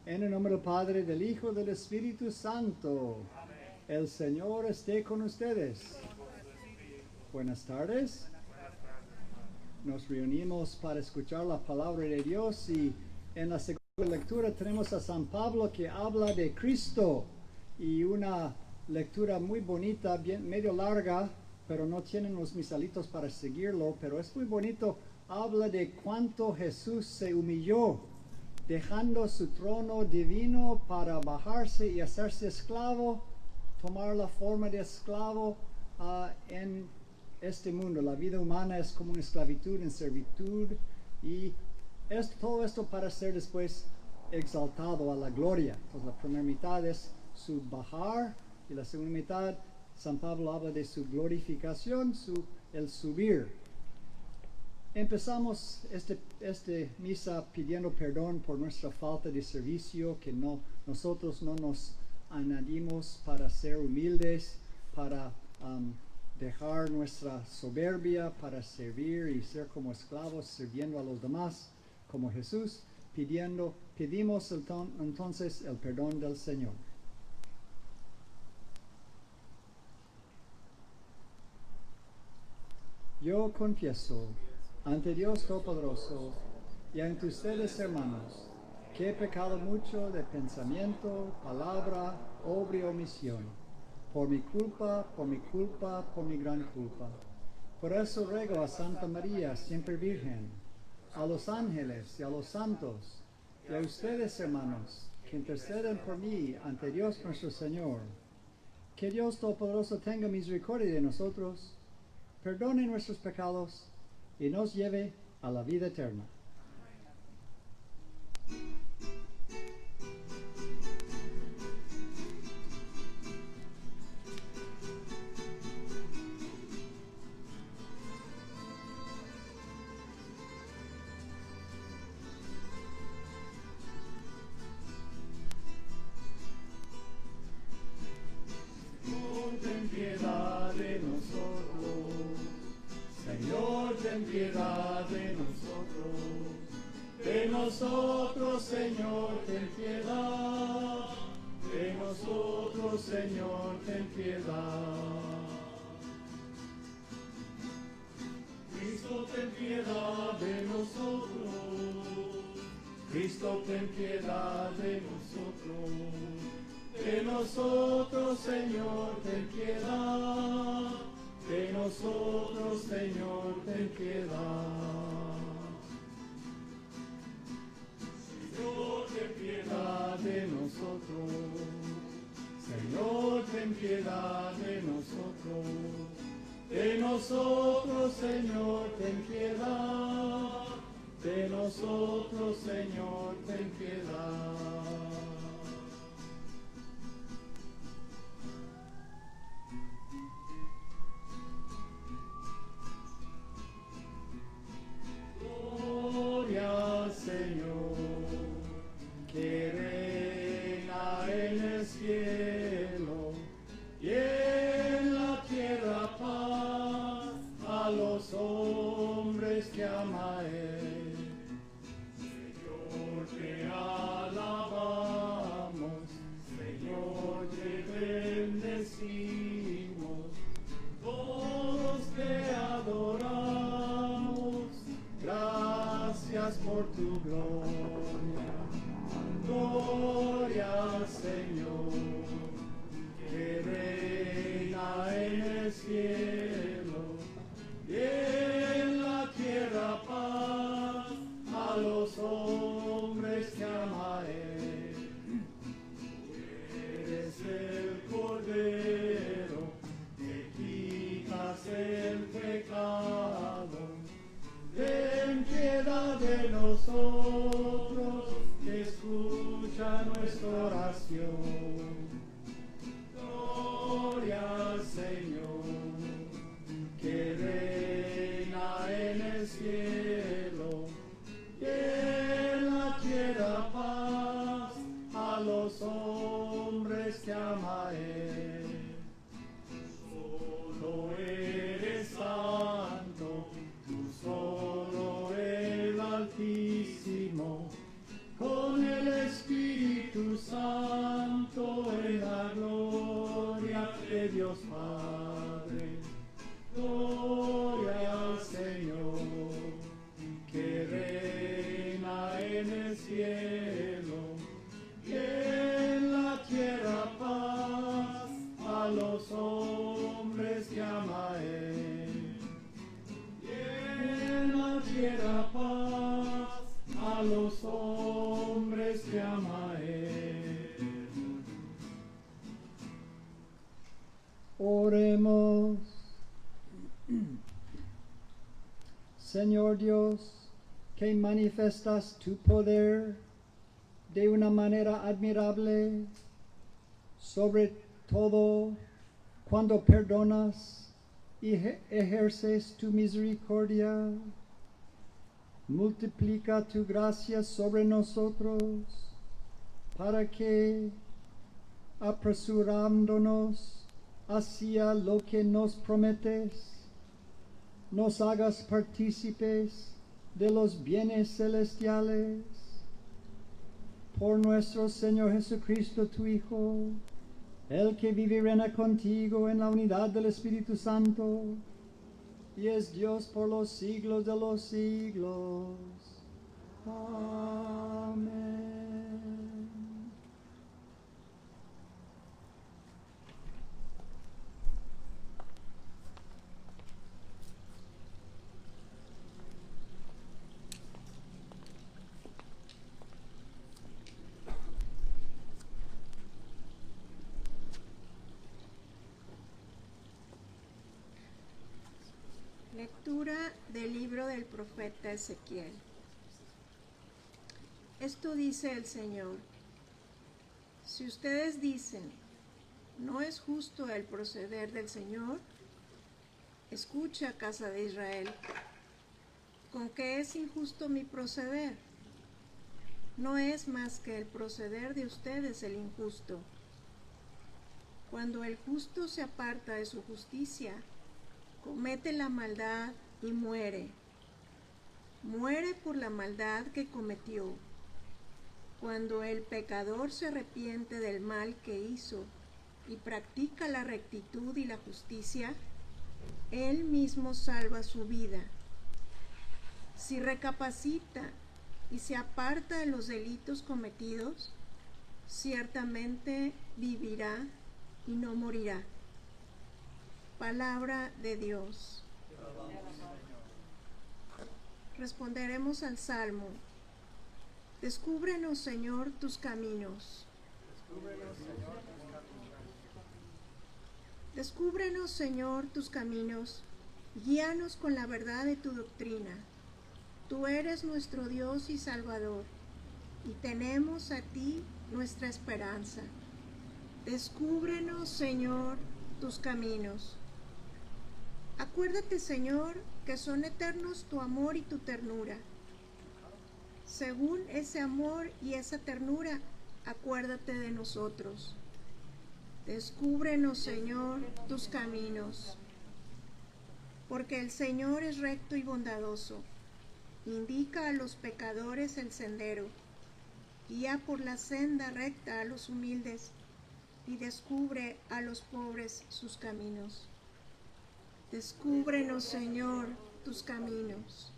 En el nombre del Padre, del Hijo, del Espíritu Santo. Amén. El Señor esté con ustedes. Buenas tardes. Nos reunimos para escuchar la palabra de Dios y en la segunda lectura tenemos a San Pablo que habla de Cristo y una lectura muy bonita, bien medio larga, pero no tienen los misalitos para seguirlo, pero es muy bonito. Habla de cuánto Jesús se humilló, dejando su trono divino para bajarse y hacerse esclavo, tomar la forma de esclavo en este mundo. La vida humana es como una esclavitud en servitud y todo esto para ser después exaltado a la gloria. Entonces la primera mitad es su bajar y la segunda mitad San Pablo habla de su glorificación, el subir. Empezamos este misa pidiendo perdón por nuestra falta de servicio, que nosotros no nos añadimos para ser humildes, para dejar nuestra soberbia, para servir y ser como esclavos, sirviendo a los demás, como Jesús, pedimos entonces el perdón del Señor. Yo confieso ante Dios Todopoderoso y ante ustedes, hermanos, que he pecado mucho de pensamiento, palabra, obra y omisión, por mi culpa, por mi gran culpa. Por eso ruego a Santa María, siempre Virgen, a los ángeles y a los santos, y a ustedes, hermanos, que interceden por mí ante Dios nuestro Señor. Que Dios Todopoderoso tenga misericordia de nosotros, perdone nuestros pecados y nos lleve a la vida eterna. Ten piedad de nosotros, Señor, ten piedad de nosotros, Señor, ten piedad, de nosotros, Señor, ten piedad. Cristo, ten piedad de nosotros, Cristo, ten piedad de nosotros, Señor, ten piedad, de nosotros, Señor, ten piedad. Señor, ten piedad de nosotros, Señor, ten piedad de nosotros, Señor, ten piedad, de nosotros, Señor, ten piedad. a los hombres que ama Él. Señor, te alabamos, Señor, te bendecimos, todos te adoramos, gracias por tu gloria. Gloria al Señor, que reina en el cielo y en la tierra paz a los hombres que ama Él. Tú eres el Cordero, que quitas el pecado. Ten piedad de nosotros, escucha nuestra oración. Gloria al Señor, que reina en el cielo y en la tierra paz a los hombres que ama Él. Solo eres santo, tú solo el Altísimo, con el Espíritu Santo en la gloria de Dios Padre. Gloria al Señor, que reina en el cielo y en la tierra paz a los hombres que ama Él. Y en la tierra paz a los hombres que ama Él. Oremos. Señor Dios, que manifestas tu poder de una manera admirable, sobre todo cuando perdonas y ejerces tu misericordia, multiplica tu gracia sobre nosotros, para que, apresurándonos hacia lo que nos prometes, nos hagas partícipes de los bienes celestiales. Por nuestro Señor Jesucristo, tu Hijo, el que vive y reina contigo en la unidad del Espíritu Santo, y es Dios por los siglos de los siglos. Amén. Lectura del libro del profeta Ezequiel. Esto dice el Señor: si ustedes dicen, no es justo el proceder del Señor, escucha, casa de Israel, ¿con qué es injusto mi proceder? No es más que el proceder de ustedes el injusto. Cuando el justo se aparta de su justicia, comete la maldad y muere. Muere por la maldad que cometió. Cuando el pecador se arrepiente del mal que hizo y practica la rectitud y la justicia, él mismo salva su vida. Si recapacita y se aparta de los delitos cometidos, ciertamente vivirá y no morirá. Palabra de Dios. Responderemos al Salmo: descúbrenos, Señor, tus caminos. Descúbrenos, Señor, tus caminos. Guíanos con la verdad de tu doctrina. Tú eres nuestro Dios y Salvador, y tenemos a ti nuestra esperanza. Descúbrenos, Señor, tus caminos. Acuérdate, Señor, que son eternos tu amor y tu ternura. Según ese amor y esa ternura, acuérdate de nosotros. Descúbrenos, Señor, tus caminos. porque el Señor es recto y bondadoso. Indica a los pecadores el sendero, guía por la senda recta a los humildes y descubre a los pobres sus caminos. Descúbrenos, Señor, tus caminos.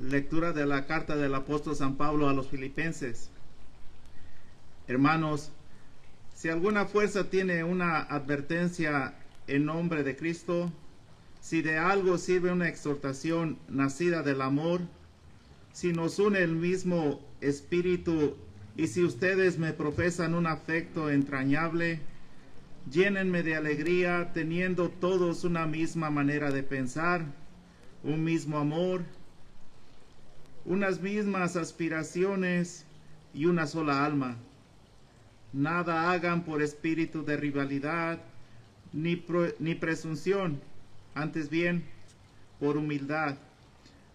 Lectura de la carta del apóstol San Pablo a los Filipenses. Hermanos, si alguna fuerza tiene una advertencia en nombre de Cristo, si de algo sirve una exhortación nacida del amor, si nos une el mismo espíritu y si ustedes me profesan un afecto entrañable, llénenme de alegría teniendo todos una misma manera de pensar, un mismo amor, unas mismas aspiraciones y una sola alma. Nada hagan por espíritu de rivalidad ni presunción, antes bien por humildad.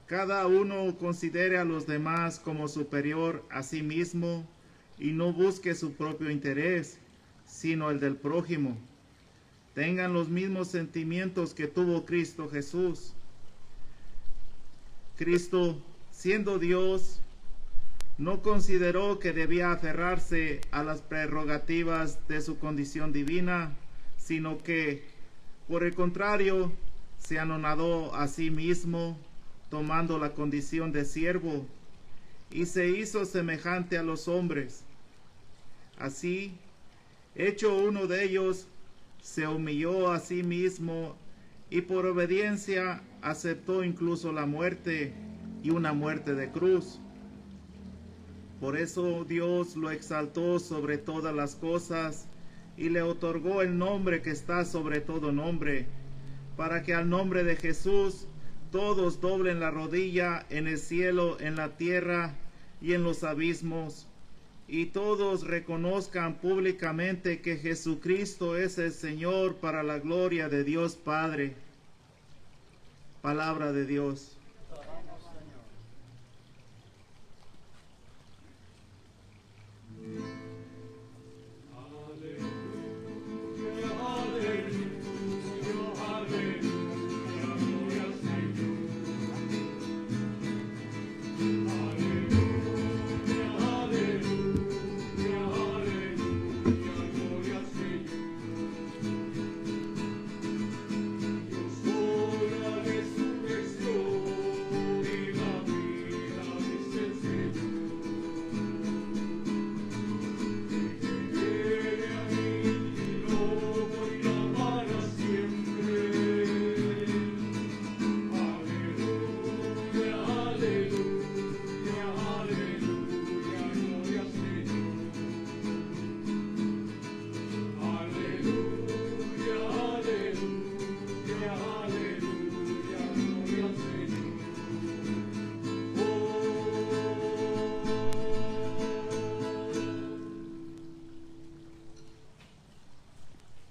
Cada uno considere a los demás como superior a sí mismo y no busque su propio interés, sino el del prójimo. Tengan los mismos sentimientos que tuvo Cristo Jesús. Cristo, siendo Dios, no consideró que debía aferrarse a las prerrogativas de su condición divina, sino que, por el contrario, se anonadó a sí mismo, tomando la condición de siervo, y se hizo semejante a los hombres. Así, hecho uno de ellos, se humilló a sí mismo, y por obediencia aceptó incluso la muerte, y una muerte de cruz. Por eso Dios lo exaltó sobre todas las cosas y le otorgó el nombre que está sobre todo nombre, para que al nombre de Jesús todos doblen la rodilla en el cielo, en la tierra y en los abismos, y todos reconozcan públicamente que Jesucristo es el Señor, para la gloria de Dios Padre. Palabra de Dios.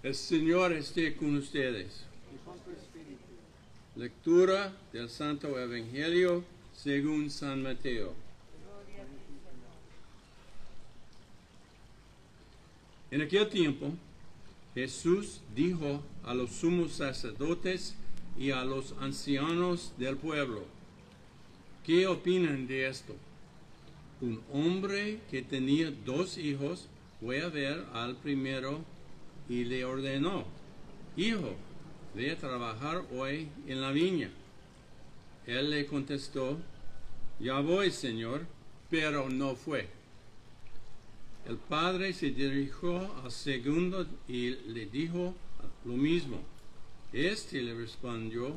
El Señor esté con ustedes. Lectura del Santo Evangelio según San Mateo. En aquel tiempo, Jesús dijo a los sumos sacerdotes y a los ancianos del pueblo: ¿qué opinan de esto? Un hombre que tenía 2 hijos fue a ver al primero y le ordenó: hijo, ve a trabajar hoy en la viña. Él le contestó: ya voy, Señor, pero no fue. El padre se dirigió al segundo y le dijo lo mismo. Este le respondió: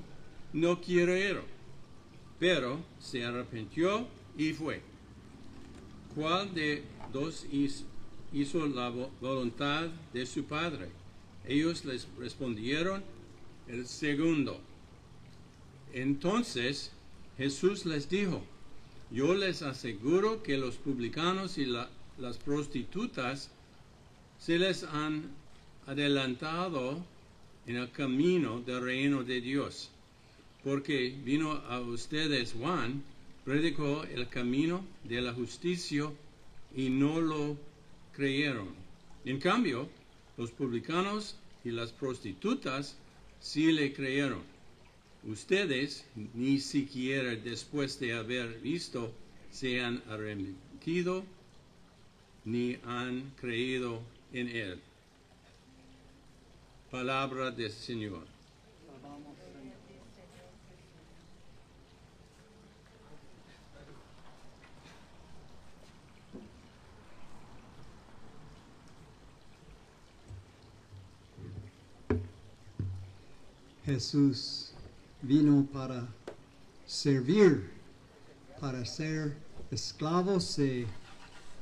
no quiero ir. Pero se arrepintió y fue. ¿Cuál de 2 hizo la voluntad de su padre. Ellos les respondieron, el segundo. Entonces Jesús les dijo, yo les aseguro que los publicanos y las prostitutas se les han adelantado en el camino del reino de Dios, porque vino a ustedes Juan, predicó el camino de la justicia y no lo creyeron. En cambio, los publicanos y las prostitutas sí le creyeron. Ustedes ni siquiera después de haber visto se han arrepentido ni han creído en él. Palabra del Señor. Jesús vino para servir, para ser esclavo, se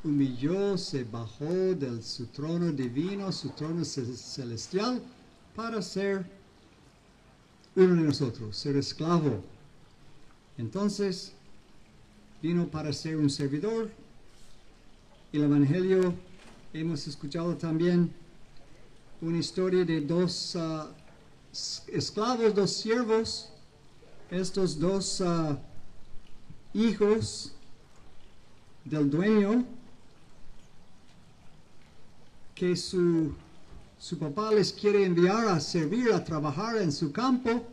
humilló, se bajó de su trono divino, su trono celestial, para ser uno de nosotros, ser esclavo. Entonces, vino para ser un servidor. El Evangelio, hemos escuchado también una historia de dos esclavos, dos siervos, estos dos hijos del dueño, que su papá les quiere enviar a servir, a trabajar en su campo,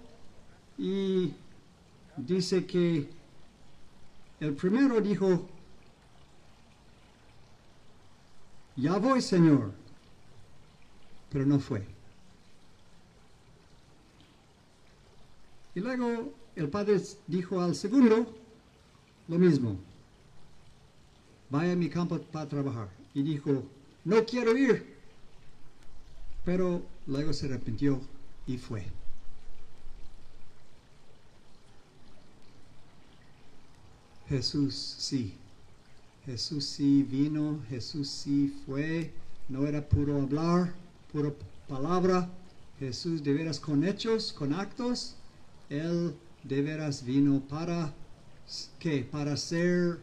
y dice que el primero dijo, ya voy, Señor, pero no fue. Y luego el padre dijo al segundo lo mismo, vaya a mi campo para trabajar. Y dijo, no quiero ir. Pero luego se arrepintió y fue. Jesús sí vino, Jesús sí fue, no era puro hablar, pura palabra. Jesús de veras con hechos, con actos. Él de veras vino para, ¿qué? Para ser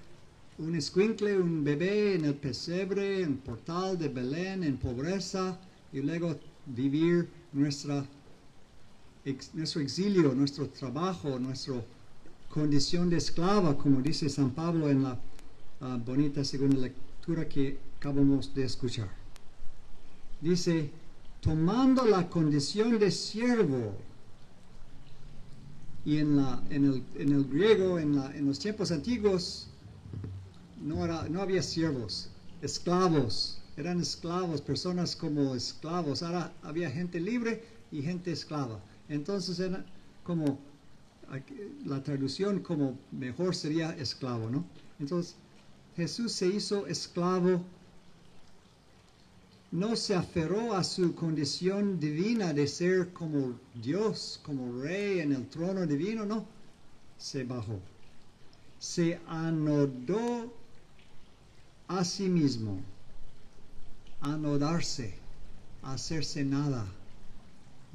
un escuincle, un bebé en el pesebre, en el portal de Belén, en pobreza, y luego vivir nuestro exilio, nuestro trabajo, nuestra condición de esclava, como dice San Pablo en la bonita segunda lectura que acabamos de escuchar. Dice, tomando la condición de siervo. Y en el griego, en los tiempos antiguos, no había siervos, esclavos, eran esclavos, personas como esclavos. Ahora había gente libre y gente esclava. Entonces era como, la traducción como mejor sería esclavo, ¿no? Entonces Jesús se hizo esclavo, no se aferró a su condición divina de ser como Dios, como rey en el trono divino, no, se bajó, se anodó a sí mismo, anodarse, hacerse nada.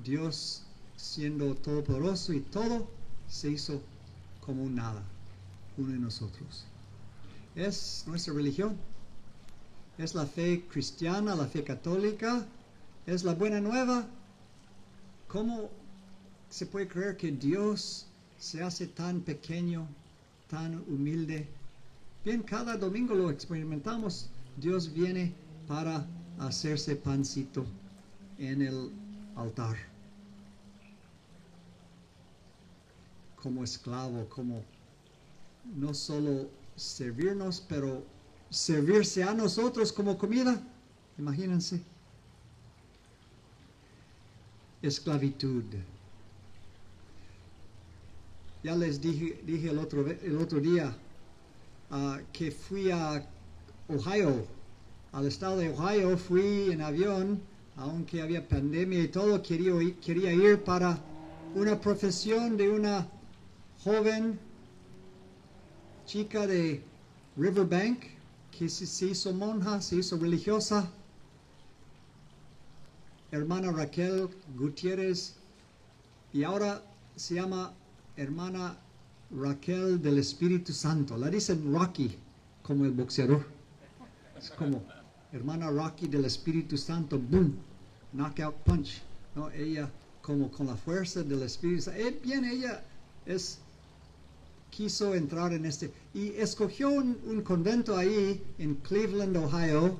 Dios, siendo todopoderoso y todo, se hizo como un nada, uno de nosotros. Es nuestra religión. Es la fe cristiana, la fe católica, es la buena nueva. ¿Cómo se puede creer que Dios se hace tan pequeño, tan humilde? Bien, cada domingo lo experimentamos. Dios viene para hacerse pancito en el altar. Como esclavo, como no solo servirnos, pero servirse a nosotros como comida. Imagínense. Esclavitud. Ya les dije el otro día que fui a Ohio, al estado de Ohio. Fui en avión, aunque había pandemia y todo, quería ir para una profesión de una joven chica de Riverbank, que se hizo monja, se hizo religiosa, hermana Raquel Gutiérrez y ahora se llama hermana Raquel del Espíritu Santo. La dicen Rocky, como el boxeador. Es como hermana Rocky del Espíritu Santo, boom, knockout punch. ¿No? Ella como con la fuerza del Espíritu Santo. Bien, ella quiso entrar en y escogió un convento ahí en Cleveland, Ohio,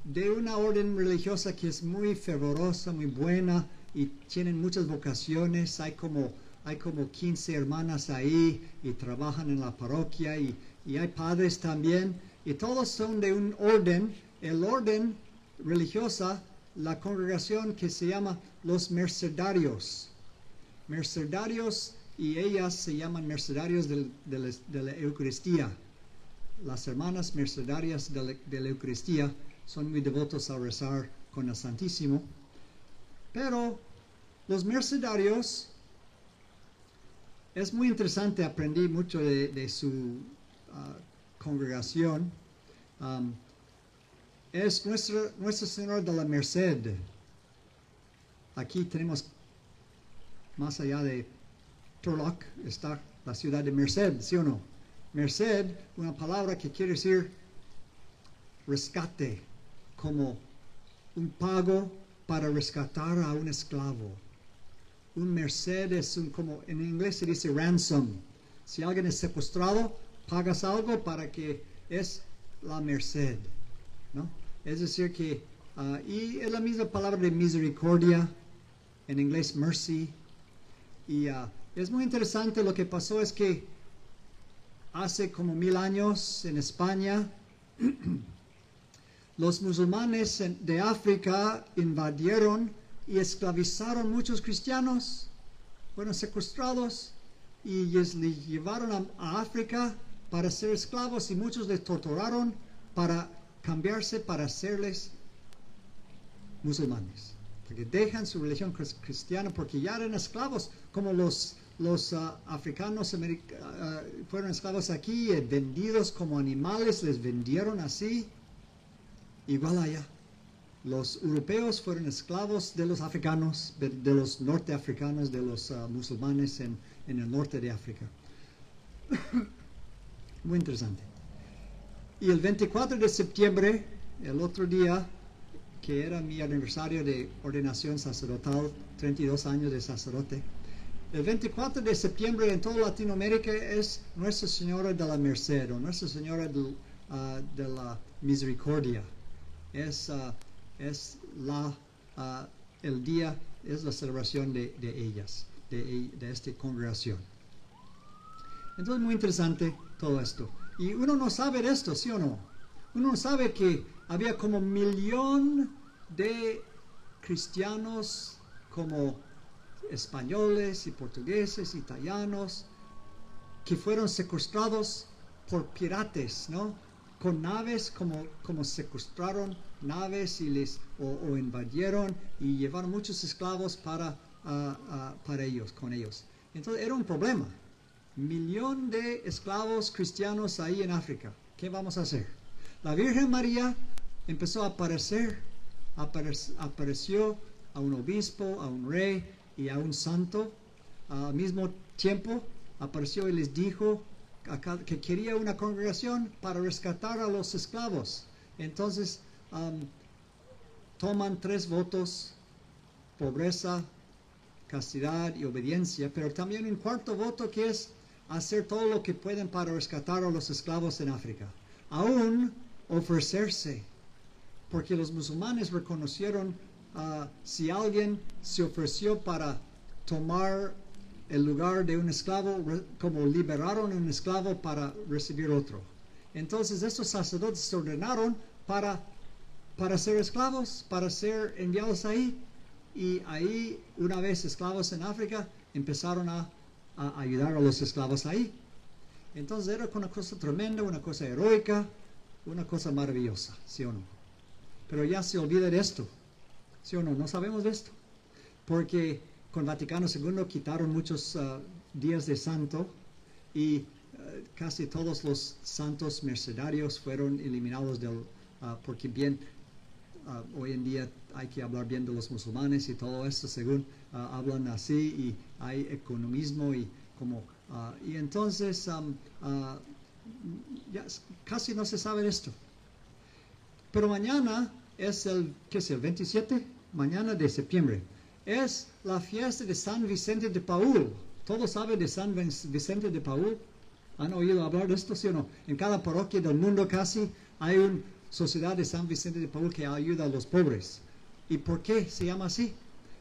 de una orden religiosa que es muy fervorosa, muy buena y tienen muchas vocaciones. Hay como 15 hermanas ahí y trabajan en la parroquia y hay padres también y todos son de un orden, el orden religiosa, la congregación que se llama los mercedarios. Mercedarios y ellas se llaman mercedarios de la Eucaristía. Las hermanas mercedarias de la Eucaristía son muy devotos a rezar con el Santísimo. Pero los mercedarios, es muy interesante, aprendí mucho de su congregación. Es Nuestra Señora de la Merced. Aquí tenemos, más allá de Turlock, está la ciudad de Merced, ¿sí o no? Merced, una palabra que quiere decir rescate, como un pago para rescatar a un esclavo. Un merced es como en inglés se dice ransom. Si alguien es secuestrado, pagas algo para que es la merced, ¿no? Es decir que, y es la misma palabra de misericordia, en inglés mercy. Y es muy interesante. Lo que pasó es que hace como 1000 años en España, los musulmanes de África invadieron y esclavizaron muchos cristianos, fueron secuestrados y les llevaron a África para ser esclavos y muchos les torturaron para cambiarse para hacerles musulmanes, porque dejan su religión cristiana porque ya eran esclavos, como los africanos fueron esclavos aquí, vendidos como animales, les vendieron así. Igual allá, los europeos fueron esclavos de los africanos, de los norteafricanos, de los musulmanes en el norte de África. Muy interesante. Y el 24 de septiembre, el otro día, que era mi aniversario de ordenación sacerdotal, 32 años de sacerdote, el 24 de septiembre en toda Latinoamérica es Nuestra Señora de la Merced o Nuestra Señora de la Misericordia. Es el día, es la celebración de ellas, de esta congregación. Entonces, muy interesante todo esto. Y uno no sabe de esto, ¿sí o no? Uno no sabe que había como 1 millón de cristianos, como españoles y portugueses, italianos, que fueron secuestrados por piratas, ¿no? Con naves, como secuestraron naves y o invadieron y llevaron muchos esclavos para ellos, con ellos. Entonces era un problema. 1 millón de esclavos cristianos ahí en África. ¿Qué vamos a hacer? La Virgen María empezó a aparecer, apareció a un obispo, a un rey y a un santo. Al mismo tiempo apareció y les dijo que quería una congregación para rescatar a los esclavos. Entonces toman 3 votos: pobreza, castidad y obediencia, pero también un 4º voto que es hacer todo lo que pueden para rescatar a los esclavos en África. Aún ofrecerse, porque los musulmanes reconocieron si alguien se ofreció para tomar el lugar de un esclavo, como liberaron a un esclavo para recibir otro. Entonces estos sacerdotes se ordenaron para ser esclavos, para ser enviados ahí. Y ahí, una vez esclavos en África, empezaron a ayudar a los esclavos ahí. Entonces era una cosa tremenda, una cosa heroica, una cosa maravillosa, ¿sí o no? Pero ya se olvida de esto, ¿sí o no? No sabemos de esto, porque con Vaticano II quitaron muchos días de santo y casi todos los santos mercedarios fueron eliminados porque bien hoy en día hay que hablar bien de los musulmanes y todo esto, según hablan así, y hay economismo y como y entonces ya casi no se sabe esto. Pero mañana es ¿qué es el 27? Mañana de septiembre. Es la fiesta de San Vicente de Paúl. ¿Todos saben de San Vicente de Paúl? ¿Han oído hablar de esto, sí o no? En cada parroquia del mundo casi hay una sociedad de San Vicente de Paúl que ayuda a los pobres. ¿Y por qué se llama así?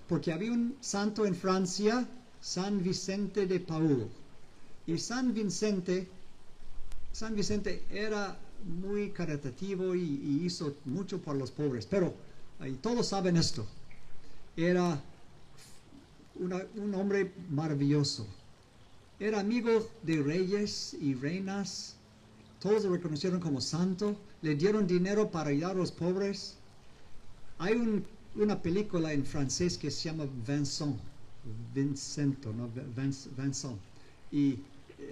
Porque había un santo en Francia, San Vicente de Paúl. Y San Vicente era muy caritativo y hizo mucho por los pobres. Pero y todos saben esto. Era un hombre maravilloso. Era amigo de reyes y reinas. Todos lo reconocieron como santo. Le dieron dinero para ayudar a los pobres. Hay una película en francés que se llama Vincent. Y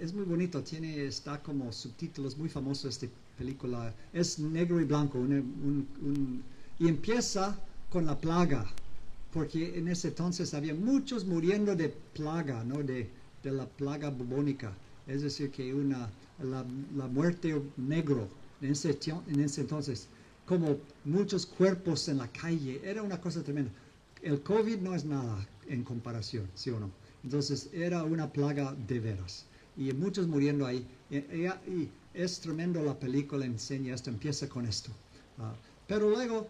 es muy bonito. Está como subtítulos muy famosos esta película. Es negro y blanco. Y empieza con la plaga. Porque en ese entonces había muchos muriendo de plaga, ¿no? De la plaga bubónica, es decir, que la muerte negro en ese entonces, como muchos cuerpos en la calle, era una cosa tremenda. El COVID no es nada en comparación, ¿sí o no? Entonces era una plaga de veras, y muchos muriendo ahí, y es tremendo. La película enseña esto, empieza con esto. Pero luego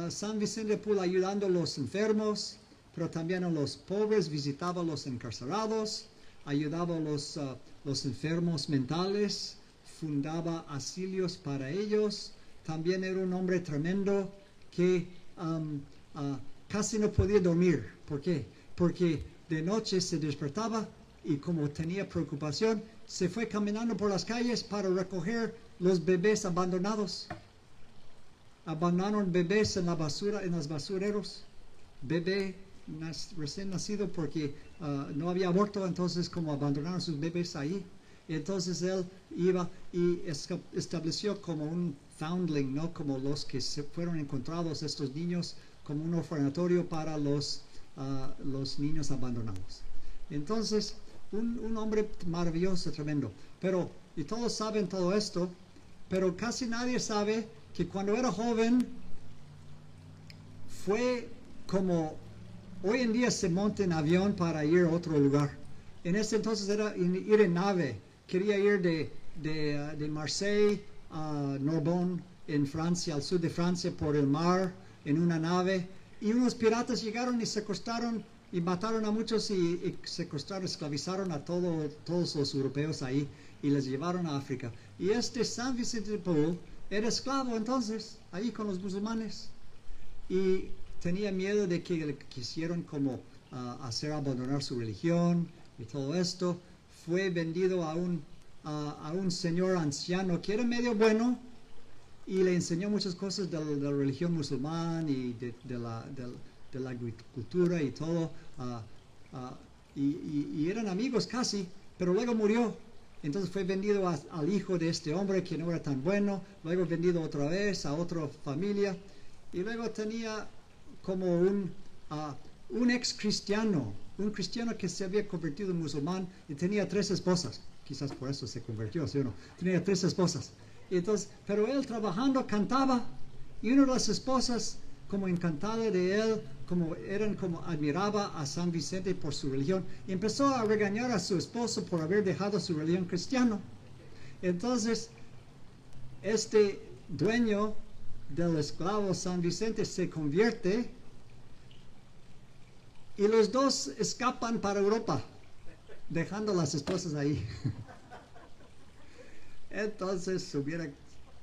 San Vicente pudo ayudando a los enfermos, pero también a los pobres, visitaba a los encarcelados, ayudaba a los enfermos mentales, fundaba asilios para ellos. También era un hombre tremendo que casi no podía dormir. ¿Por qué? Porque de noche se despertaba y como tenía preocupación, se fue caminando por las calles para recoger los bebés abandonados. Abandonaron bebés en la basura, en los basureros. Bebé recién nacido porque no había aborto, entonces como abandonaron sus bebés ahí. Entonces él iba y estableció como un foundling, ¿no? Como los que se fueron encontrados, estos niños, como un orfanatorio para los niños abandonados. Entonces, un hombre maravilloso, tremendo. Pero, y todos saben todo esto, pero casi nadie sabe que cuando era joven fue como hoy en día se monta en avión para ir a otro lugar. En ese entonces era ir en nave. Quería ir de Marseille a Narbonne, en Francia, al sur de Francia, por el mar, en una nave. Y unos piratas llegaron y secuestraron y mataron a muchos y secuestraron, esclavizaron a todos los europeos ahí y les llevaron a África. Y este San Vicente de Paúl era esclavo entonces, ahí con los musulmanes. Y tenía miedo de que le quisieran como hacer abandonar su religión y todo esto. Fue vendido a un señor anciano que era medio bueno y le enseñó muchas cosas de la religión musulmana y de la agricultura y todo. Y eran amigos casi, pero luego murió. Entonces fue vendido al hijo de este hombre que no era tan bueno, luego vendido otra vez a otra familia, y luego tenía como un ex cristiano, un cristiano que se había convertido en musulmán y tenía 3 esposas, quizás por eso se convirtió, ¿sí o no? Tenía 3 esposas, y entonces, pero él trabajando cantaba, y una de las esposas como encantada de él, como admiraba a San Vicente por su religión, y empezó a regañar a su esposo por haber dejado su religión cristiana. Entonces, este dueño del esclavo San Vicente se convierte y los dos escapan para Europa, dejando a las esposas ahí. Entonces se hubiera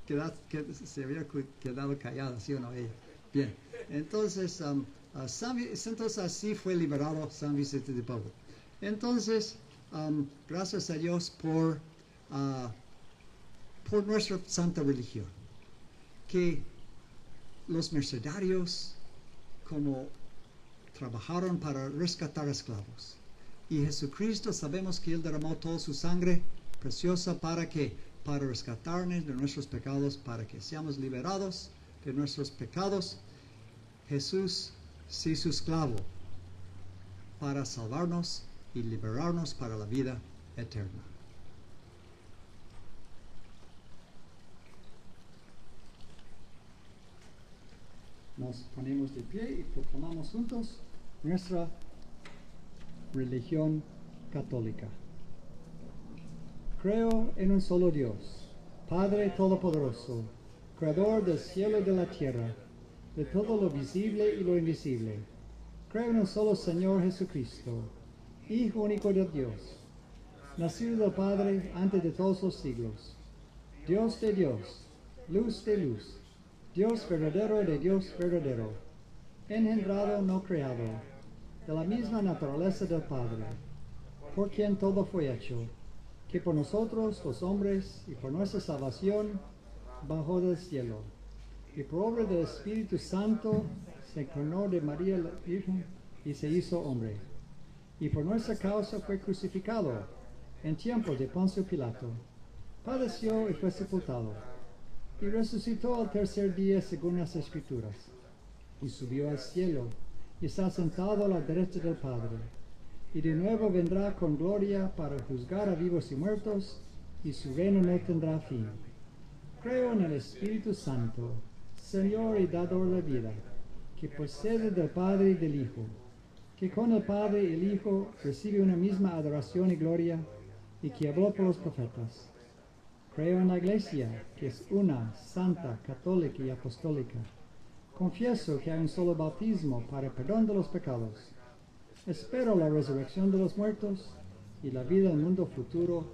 quedado callado, ¿sí o no? Ella. Bien, entonces, entonces así fue liberado San Vicente de Paúl. Entonces, gracias a Dios por nuestra santa religión, que los mercenarios como trabajaron para rescatar esclavos. Y Jesucristo, sabemos que Él derramó toda su sangre preciosa para rescatarnos de nuestros pecados, para que seamos liberados de nuestros pecados. Jesús se hizo esclavo para salvarnos y liberarnos para la vida eterna. Nos ponemos de pie y proclamamos juntos nuestra religión católica. Creo en un solo Dios, Padre Todopoderoso, Creador del cielo y de la tierra, de todo lo visible y lo invisible. Creo en un solo Señor Jesucristo, Hijo único de Dios, nacido del Padre antes de todos los siglos, Dios de Dios, luz de luz, Dios verdadero de Dios verdadero, engendrado, no creado, de la misma naturaleza del Padre, por quien todo fue hecho, que por nosotros los hombres y por nuestra salvación bajó del cielo, y por obra del Espíritu Santo se encarnó de María la Virgen y se hizo hombre, y por nuestra causa fue crucificado en tiempo de Poncio Pilato, padeció y fue sepultado, y resucitó al tercer día según las Escrituras, y subió al cielo, y está sentado a la derecha del Padre, y de nuevo vendrá con gloria para juzgar a vivos y muertos, y su reino no tendrá fin. Creo en el Espíritu Santo, Señor y dador de vida, que procede del Padre y del Hijo, que con el Padre y el Hijo recibe una misma adoración y gloria, y que habló por los profetas. Creo en la Iglesia, que es una, santa, católica y apostólica. Confieso que hay un solo bautismo para el perdón de los pecados. Espero la resurrección de los muertos y la vida del mundo futuro.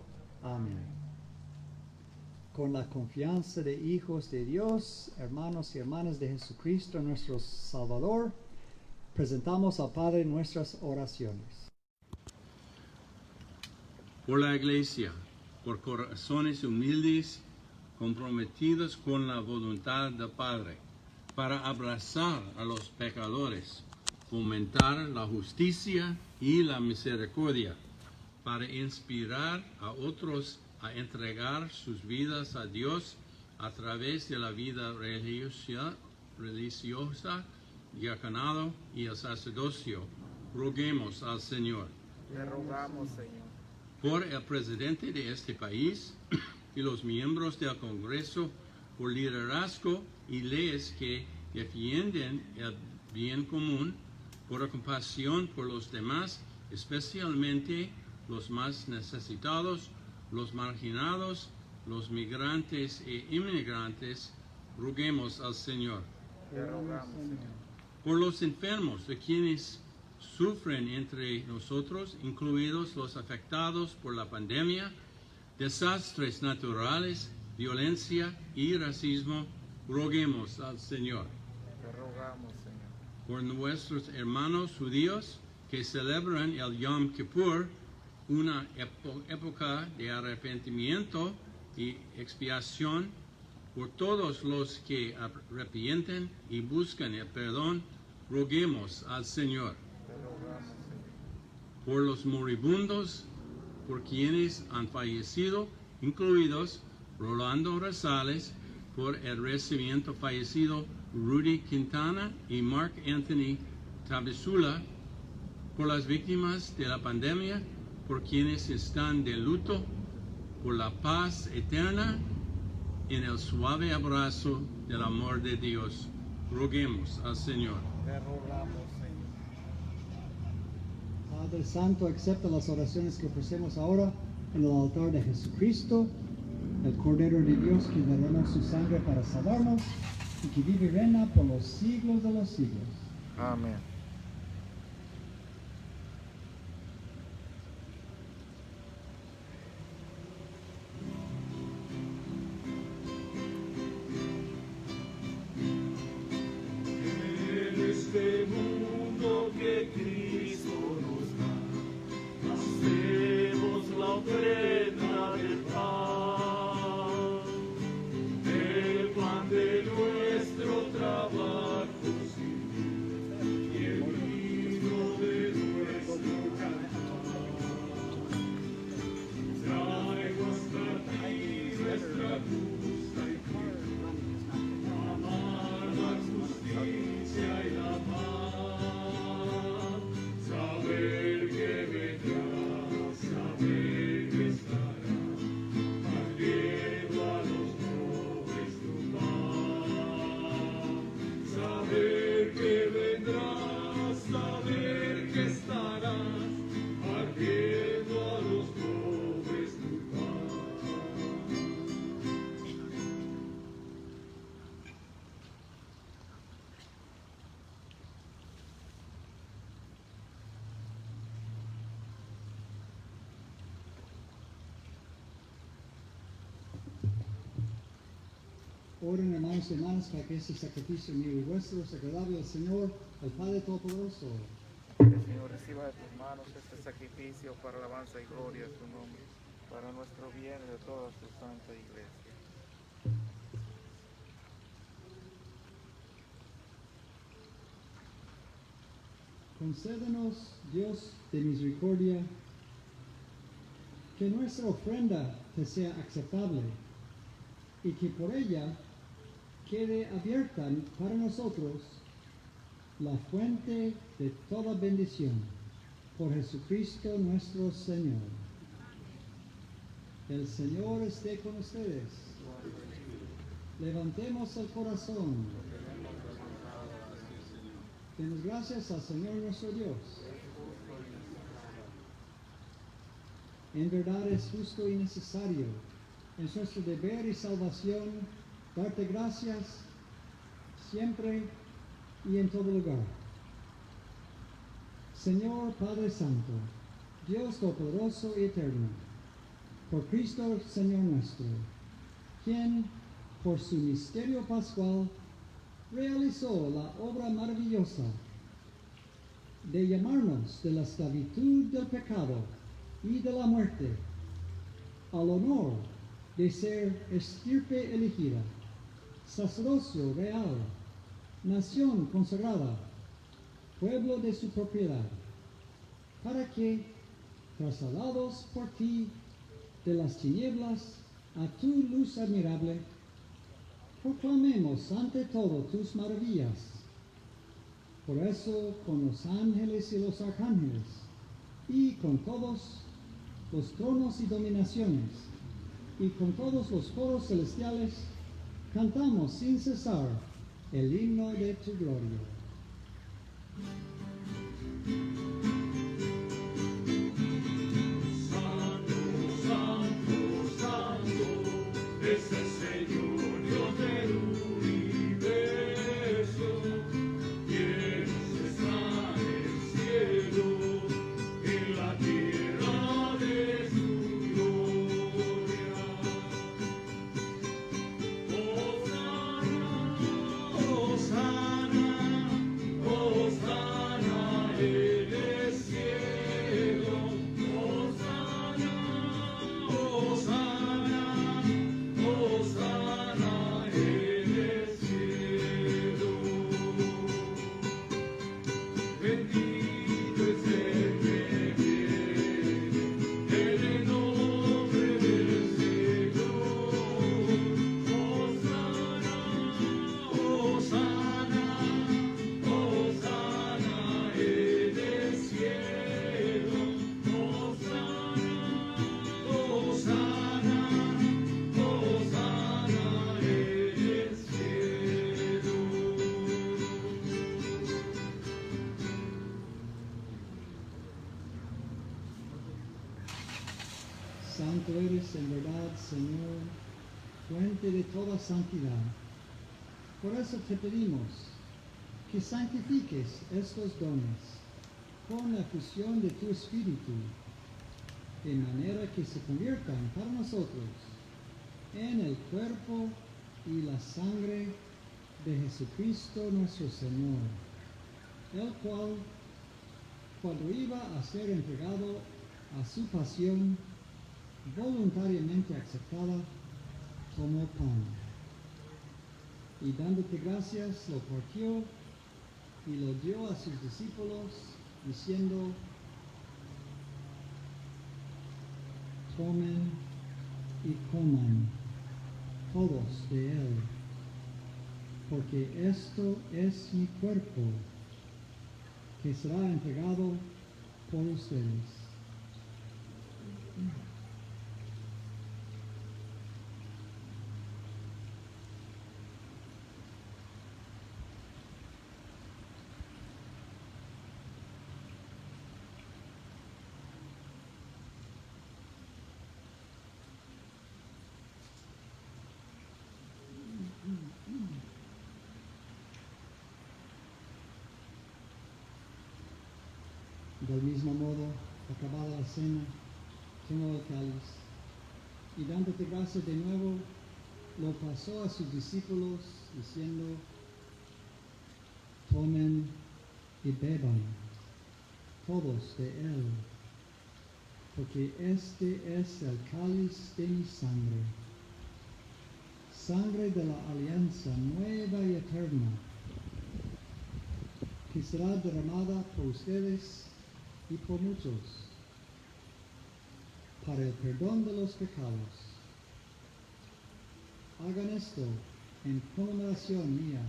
Amén. Con la confianza de hijos de Dios, hermanos y hermanas de Jesucristo, nuestro Salvador, presentamos al Padre nuestras oraciones. Por la Iglesia, por corazones humildes, comprometidos con la voluntad del Padre, para abrazar a los pecadores, fomentar la justicia y la misericordia, para inspirar a otros a entregar sus vidas a Dios a través de la vida religiosa, diaconado y el sacerdocio. Roguemos al Señor. Te rogamos, Señor. Por el presidente de este país y los miembros del Congreso, por liderazgo y leyes que defienden el bien común, por la compasión por los demás, especialmente los más necesitados, los marginados, los migrantes e inmigrantes, roguemos al Señor. Te rogamos, Señor. Por los enfermos, de quienes sufren entre nosotros, incluidos los afectados por la pandemia, desastres naturales, violencia y racismo, roguemos al Señor. Te rogamos, Señor. Por nuestros hermanos judíos que celebran el Yom Kippur, una época de arrepentimiento y expiación, por todos los que arrepienten y buscan el perdón, roguemos al Señor. Te rogamos, Señor. Por los moribundos, por quienes han fallecido, incluidos Rolando Rosales, por el recibimiento fallecido Rudy Quintana y Mark Anthony Tabisula, por las víctimas de la pandemia, por quienes están de luto, por la paz eterna, en el suave abrazo del amor de Dios, roguemos al Señor. Te rogamos, Señor. Padre Santo, acepta las oraciones que ofrecemos ahora en el altar de Jesucristo, el Cordero de Dios que derramó su sangre para salvarnos y que vive y reina por los siglos de los siglos. Amén. En este mundo que Cristo nos da, hacemos la ofrenda del pan, el pan de nuestro trabajo civil y el vino de nuestro cantar. Traigo hasta ti nuestra justa y fiel, amar la justicia y la Oren, hermanos y hermanas, para que este sacrificio mío y vuestro es agradable al Señor, al Padre Todopoderoso. Señor, reciba de tus manos este sacrificio para alabanza y gloria a tu nombre, para nuestro bien y de toda su santa iglesia. Concédenos, Dios de misericordia, que nuestra ofrenda te sea aceptable y que por ella quede abierta para nosotros la fuente de toda bendición, por Jesucristo nuestro Señor. El Señor esté con ustedes. Levantemos el corazón. Demos gracias al Señor nuestro Dios. En verdad es justo y necesario, es nuestro deber y salvación, darte gracias siempre y en todo lugar. Señor Padre Santo, Dios Todopoderoso y Eterno, por Cristo Señor nuestro, quien por su misterio pascual realizó la obra maravillosa de llamarnos de la esclavitud del pecado y de la muerte al honor de ser estirpe elegida, sacerdocio real, nación consagrada, pueblo de su propiedad, para que, trasladados por ti de las tinieblas a tu luz admirable, proclamemos ante todo tus maravillas. Por eso, con los ángeles y los arcángeles, y con todos los tronos y dominaciones, y con todos los coros celestiales, cantamos sin cesar el himno de tu gloria. Santo, santo, santo, es el Señor Dios del universo. Quienes están en el cielo, en la tierra de su gloria. Hosana, Hosana en el cielo. Hosana, Hosana, Hosana en el cielo. Bendito es el que viene en el nombre del Señor. Hosana, Hosana, Hosana en el cielo. Hosana, Hosana, Hosana en el cielo. Santo eres en verdad, Señor, fuente de toda santidad. Por eso te pedimos que santifiques estos dones con la fusión de tu Espíritu, de manera que se conviertan para nosotros en el cuerpo y la sangre de Jesucristo nuestro Señor, el cual, cuando iba a ser entregado a su pasión, voluntariamente aceptada, tomó pan, y dándote gracias lo partió y lo dio a sus discípulos, diciendo: tomen y coman todos de él, porque esto es mi cuerpo, que será entregado por ustedes. Del mismo modo, acabada la cena, tomó el cáliz y dándote gracias de nuevo, lo pasó a sus discípulos diciendo, tomen y beban todos de él, porque este es el cáliz de mi sangre, sangre de la alianza nueva y eterna, que será derramada por ustedes y por muchos, para el perdón de los pecados. Hagan esto en conmemoración mía.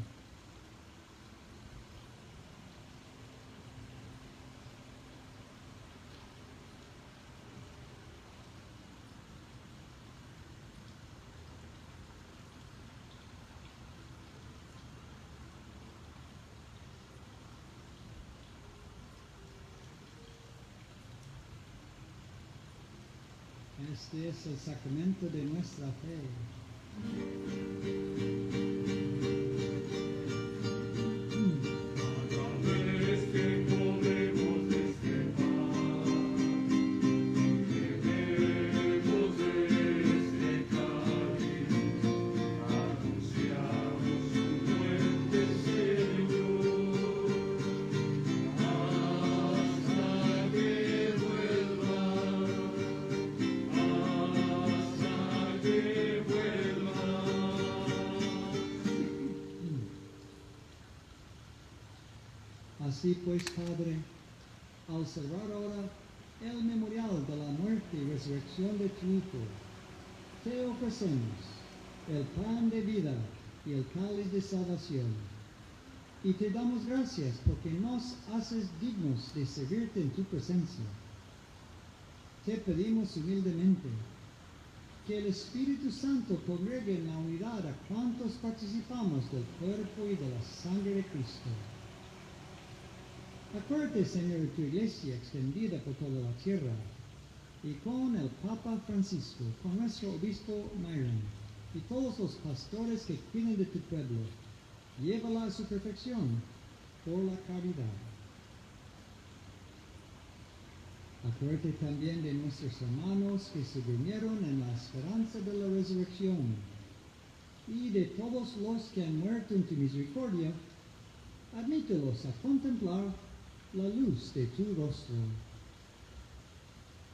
Este es el sacramento de nuestra fe. Cada vez que comemos este pan, bebemos de este cáliz, anunciamos su muerte, Señor, hasta que vuelva, hasta que vuelva. Así pues, Padre, al celebrar ahora el memorial de la muerte y resurrección de tu Hijo, te ofrecemos el pan de vida y el cáliz de salvación. Y te damos gracias porque nos haces dignos de servirte en tu presencia. Te pedimos humildemente que el Espíritu Santo congregue en la unidad a cuantos participamos del cuerpo y de la sangre de Cristo. Acuérdate, Señor, de tu iglesia extendida por toda la tierra, y con el Papa Francisco, con nuestro obispo Myron, y todos los pastores que cuidan de tu pueblo, llévala a su perfección por la caridad. Acuérdate también de nuestros hermanos que se durmieron en la esperanza de la resurrección, y de todos los que han muerto en tu misericordia, admítelos a contemplar la luz de tu rostro.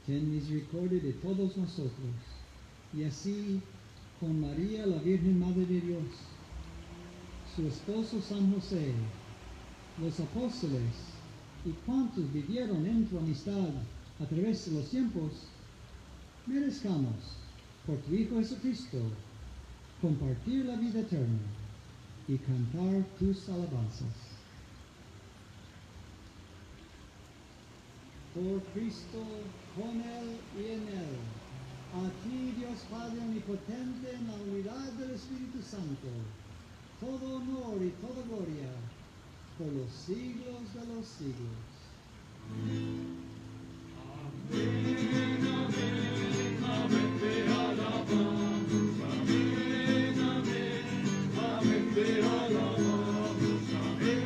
Ten misericordia de todos nosotros, y así, con María, la Virgen Madre de Dios, su esposo San José, los apóstoles y cuantos vivieron en tu amistad a través de los tiempos, merezcamos, por tu Hijo Jesucristo, compartir la vida eterna y cantar tus alabanzas. Por Cristo, con Él y en Él, a ti, Dios Padre Omnipotente, en la unidad del Espíritu Santo, todo honor y toda gloria, por los siglos de los siglos. Amén, te alabamos, amén, amén, amén, te alabamos, amén.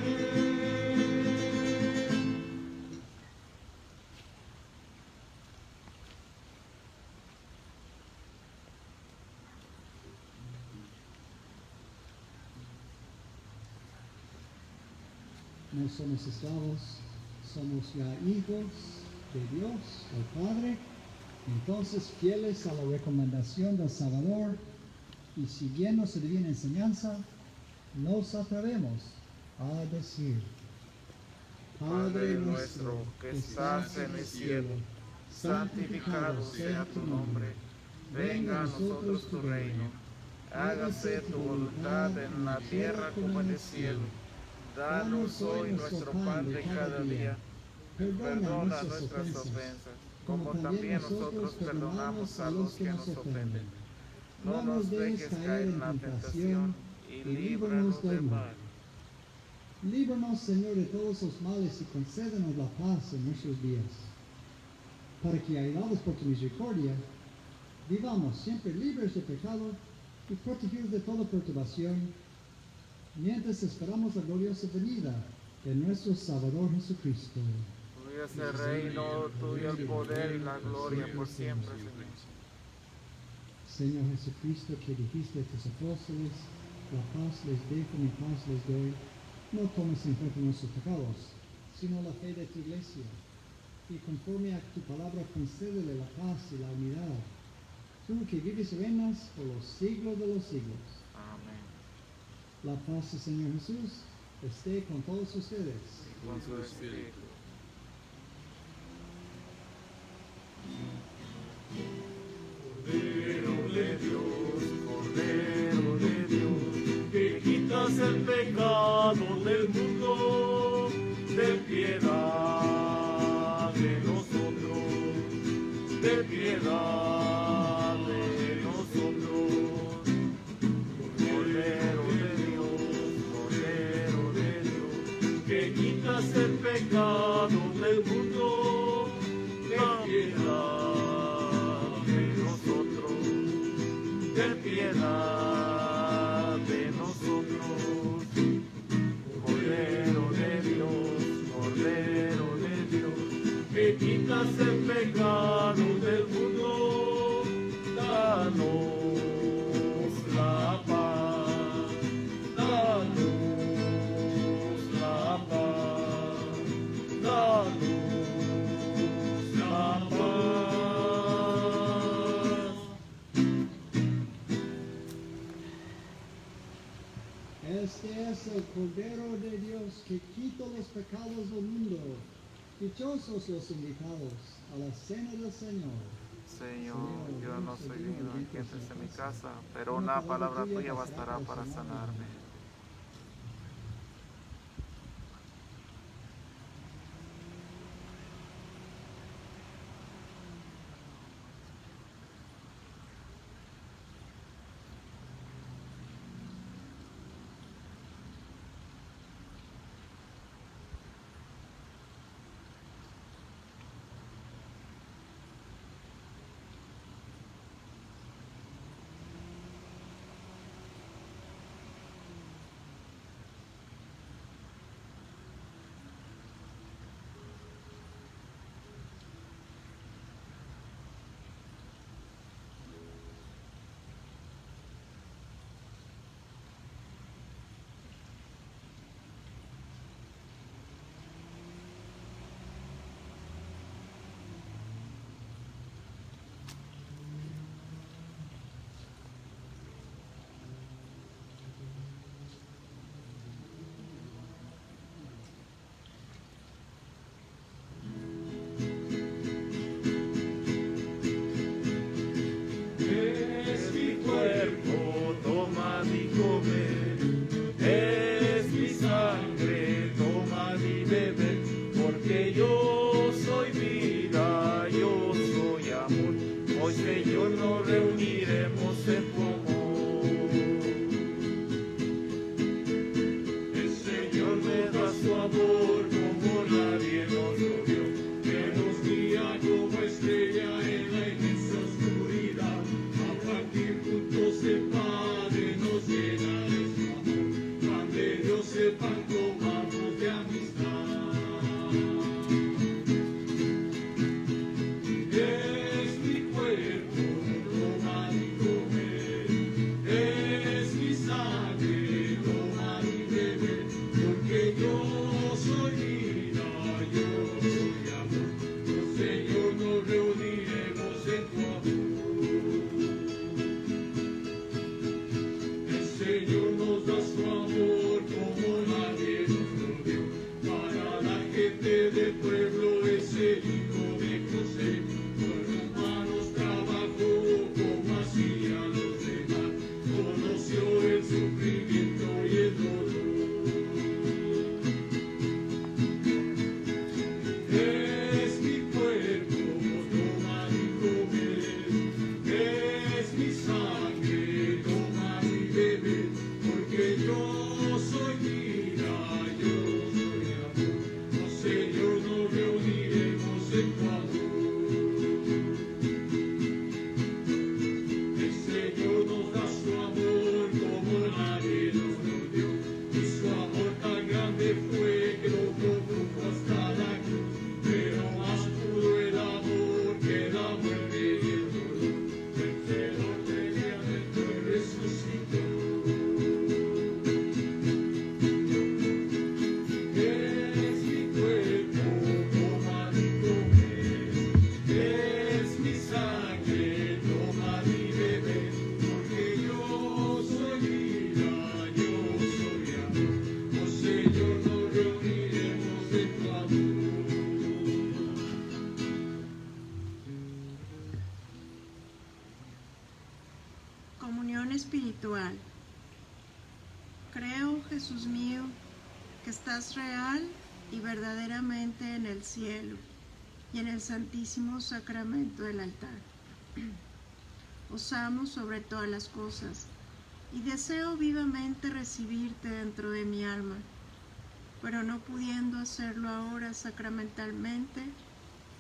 No somos esclavos, somos ya hijos de Dios, el Padre. Entonces, fieles a la recomendación del Salvador y siguiendo su divina enseñanza, nos atrevemos a decir: Padre nuestro que estás en el cielo, santificado sea tu nombre. Venga a nosotros tu reino. Hágase tu voluntad en la tierra como en el cielo. Danos hoy nuestro pan de cada día. Perdona nuestras ofensas, como también nosotros perdonamos a los que nos ofenden. No nos dejes caer en la tentación y líbranos del mal. Líbranos, Señor, de todos los males y concédenos la paz en nuestros días, para que, ayudados por tu misericordia, vivamos siempre libres de pecado y protegidos de toda perturbación, mientras esperamos la gloriosa venida de nuestro Salvador Jesucristo. Tuyo es el reino, tuyo el poder y la gloria por siempre, Señor. Señor Jesucristo, que dijiste a tus apóstoles, la paz les dejo, mi paz les doy, no tomes en cuenta nuestros pecados, sino la fe de tu iglesia, y conforme a tu palabra concédele la paz y la unidad, tú que vives y reinas por los siglos de los siglos. Amén. La paz del Señor Jesús esté con todos ustedes. Con su espíritu. Cordero de Dios, que quitas el pecado del mundo, ten piedad de nosotros, ten piedad de nosotros. Cordero de Dios, que quitas el pecado del mundo, ten piedad de nosotros, ten piedad de nosotros. Cordero de Dios, que quitas el pecado del mundo, danos la paz, danos la paz, danos la paz. Este es el Cordero de Dios que quita los pecados del mundo. Dichosos los invitados a la cena del Señor. Señor, yo no soy digno de que entres en mi casa, pero una palabra tuya bastará para sanarme. Es mi cuerpo, toma y come, es mi sangre, toma y bebe, porque yo soy vida, yo soy amor. Hoy, Señor, nos reuniremos en tu amor. El Señor me da su amor como nadie nos lo dio, que nos guía como estrella en la inmensa oscuridad. A partir juntos el Padre nos llena de su amor, pan de Dios el pan tomamos de amistad. Es mi cuerpo, toma y come, es mi sangre, toma y bebe, porque yo soy vida, yo soy amor. Oh, Señor, nos reuniremos en tu amor. El Señor nos da su amor como nadie nos lo dio. Para la gente del pueblo es el hijo de José. Con las manos trabajó como hacía los demás. Conoció el sufrimiento y el dolor. real y verdaderamente en el cielo y en el santísimo sacramento del altar. Os amo sobre todas las cosas y deseo vivamente recibirte dentro de mi alma, pero no pudiendo hacerlo ahora sacramentalmente,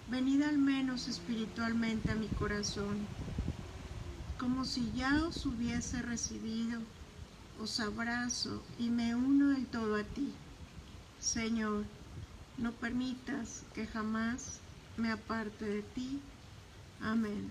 venid al menos espiritualmente a mi corazón. Como si ya os hubiese recibido, os abrazo y me uno del todo a ti. Señor, no permitas que jamás me aparte de ti. Amén.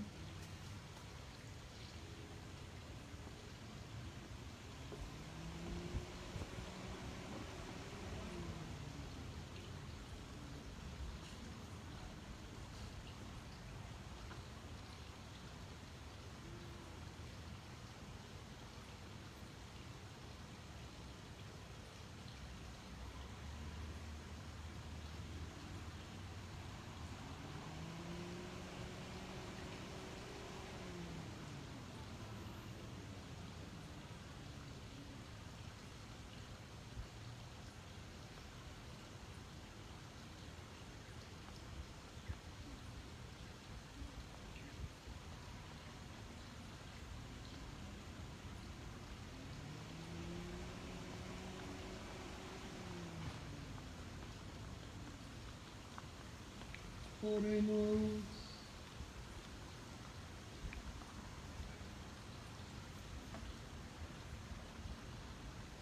Oremos.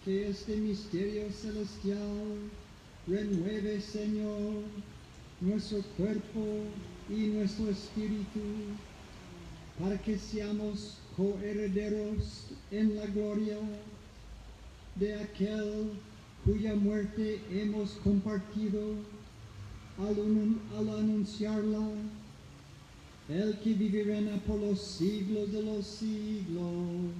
Que este misterio celestial renueve, Señor, nuestro cuerpo y nuestro espíritu, para que seamos coherederos en la gloria de aquel cuya muerte hemos compartido al anunciarla, el que vivirá por los siglos de los siglos.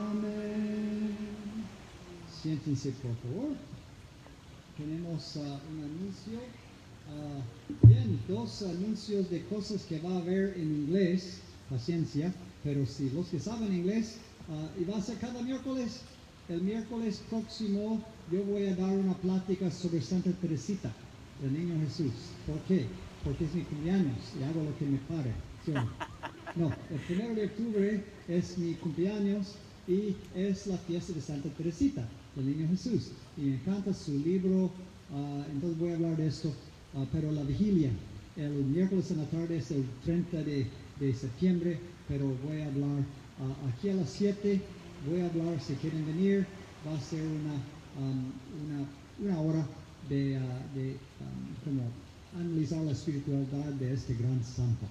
Amén. Siéntense, por favor. Tenemos un anuncio. Bien, dos anuncios de cosas que va a haber en inglés. Paciencia, pero si los que saben inglés, y va a ser cada miércoles. El miércoles próximo yo voy a dar una plática sobre Santa Teresita, el Niño Jesús. ¿Por qué? Porque es mi cumpleaños y hago lo que me pare. ¿Sí o no? No, el 1 de octubre es mi cumpleaños y es la fiesta de Santa Teresita, el Niño Jesús. Y me encanta su libro, entonces voy a hablar de esto. Pero la vigilia, el miércoles en la tarde es el 30 de septiembre, pero voy a hablar aquí a las 7. Voy a hablar, si quieren venir, va a ser una hora de como analizar la espiritualidad de este gran santo.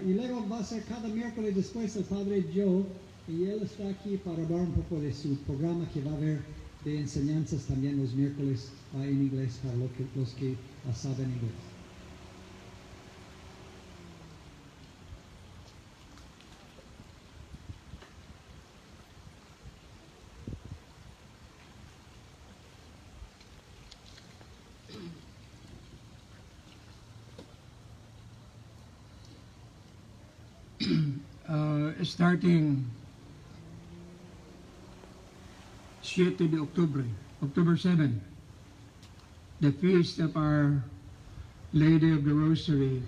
Y luego va a ser cada miércoles después el Padre Joe, y él está aquí para hablar un poco de su programa que va a haber de enseñanzas también los miércoles en inglés para los que saben inglés. Starting 7 de Octubre, October 7, the feast of Our Lady of the Rosary.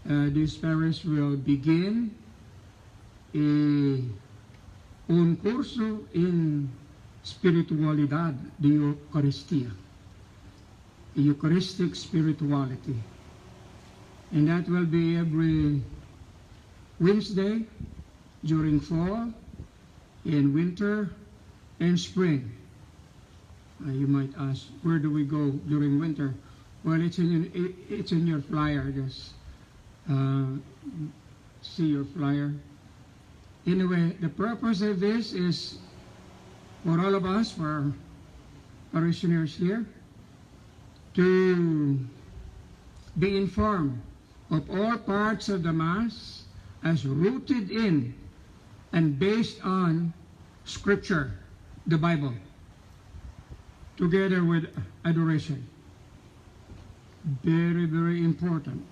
This parish will begin un curso en espiritualidad de Eucaristía, Eucharistic spirituality, and that will be every Wednesday during fall, in winter, and spring. You might ask, where do we go during winter? Well, it's in your flyer. Just see your flyer. Anyway, the purpose of this is for all of us, for parishioners here, to be informed of all parts of the Mass as rooted in and based on Scripture, the Bible, together with adoration. Very, very important.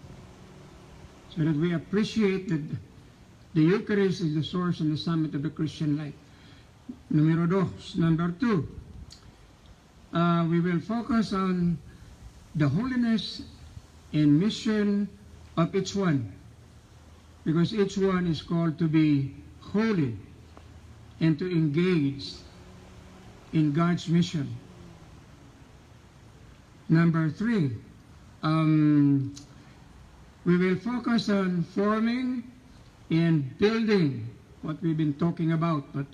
So that we appreciate that the Eucharist is the source and the summit of the Christian life. Number 2, we will focus on the holiness and mission of each one, because each one is called to be holy and to engage in God's mission. Number 3, we will focus on forming and building what we've been talking about, but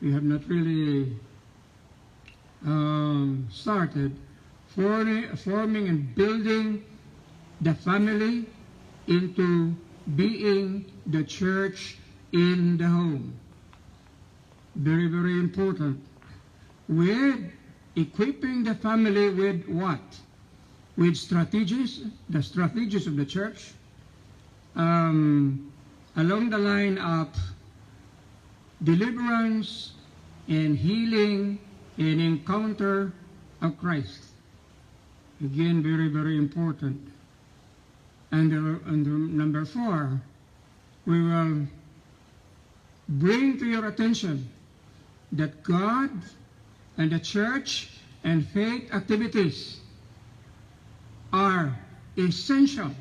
we have not really started. Forming and building the family into being the church in the home. Very, very important. With equipping the family with what? With strategies, the strategies of the church, along the line of deliverance and healing and encounter of Christ. Again, very, very important. And number 4, we will bring to your attention that God and the church and faith activities are essential.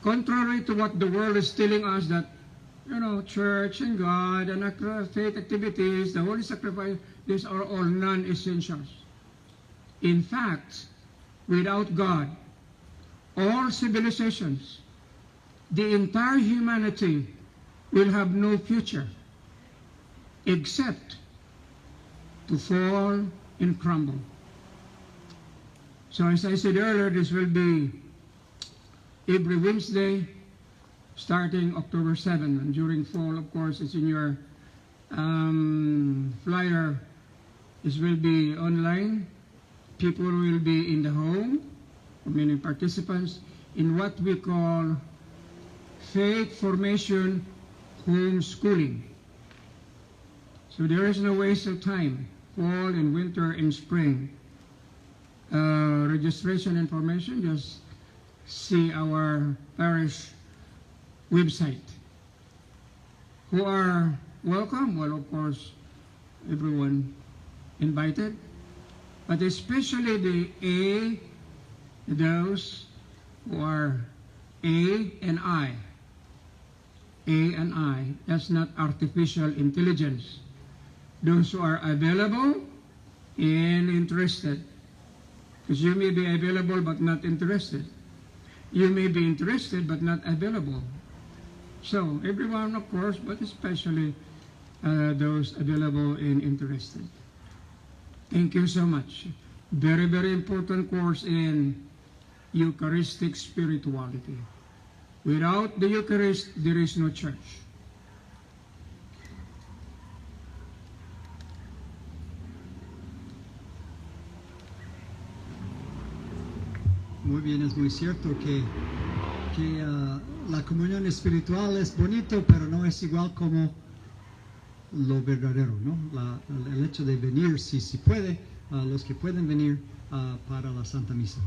Contrary to what the world is telling us, that, church and God and faith activities, the holy sacrifice, these are all non-essentials. In fact, without God, all civilizations, the entire humanity will have no future except to fall and crumble. So as I said earlier, this will be every Wednesday starting October 7. And during fall, of course, it's in your flyer. This will be online. People will be in the home, meaning participants, in what we call faith formation homeschooling. So there is no waste of time, fall and winter and spring. Registration information, just see our parish website. Who are welcome? Well, of course, everyone invited, but especially those who are A and I. That's not artificial intelligence. Those who are available and interested. Because you may be available but not interested. You may be interested but not available. So everyone, of course, but especially those available and interested. Thank you so much. Very, very important course in Eucharistic spirituality. Without the Eucharist, there is no church. Muy bien, es muy cierto que la comunión espiritual es bonito, pero no es igual como lo verdadero, ¿no? El hecho de venir, si puede, los que pueden venir para la Santa Misa.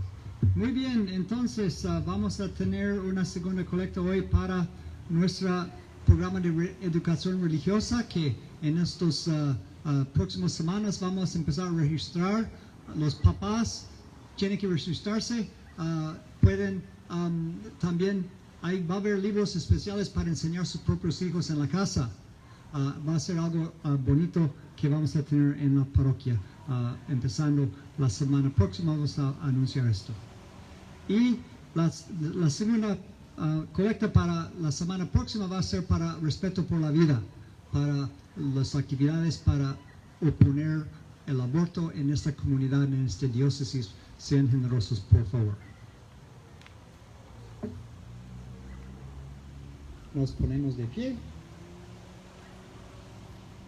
Muy bien, entonces vamos a tener una segunda colecta hoy para nuestro programa de educación religiosa, que en estos próximas semanas vamos a empezar a registrar. Los papás tienen que registrarse. Pueden también, va a haber libros especiales para enseñar a sus propios hijos en la casa. Va a ser algo bonito que vamos a tener en la parroquia. Empezando la semana próxima vamos a anunciar esto. Y la segunda colecta para la semana próxima va a ser para respeto por la vida, para las actividades para oponer el aborto en esta comunidad, en esta diócesis. Sean generosos, por favor. Nos ponemos de pie.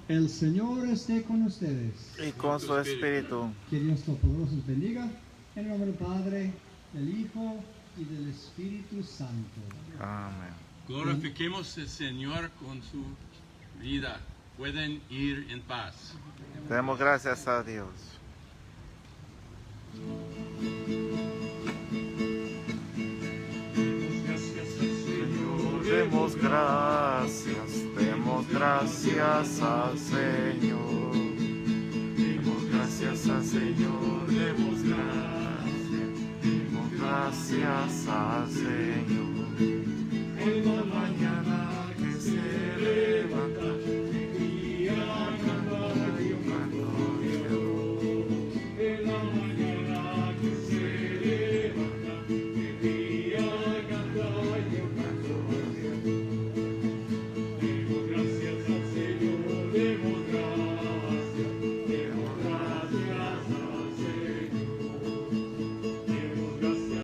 El Señor esté con ustedes. Y con su espíritu. Que Dios Todopoderoso los bendiga. En el nombre del Padre, del Hijo y del Espíritu Santo. Amén. Glorifiquemos al Señor con su vida. Pueden ir en paz. Demos gracias a Dios. Demos gracias al Señor. Demos gracias gracias al Señor, demos gracias al Señor. En la mañana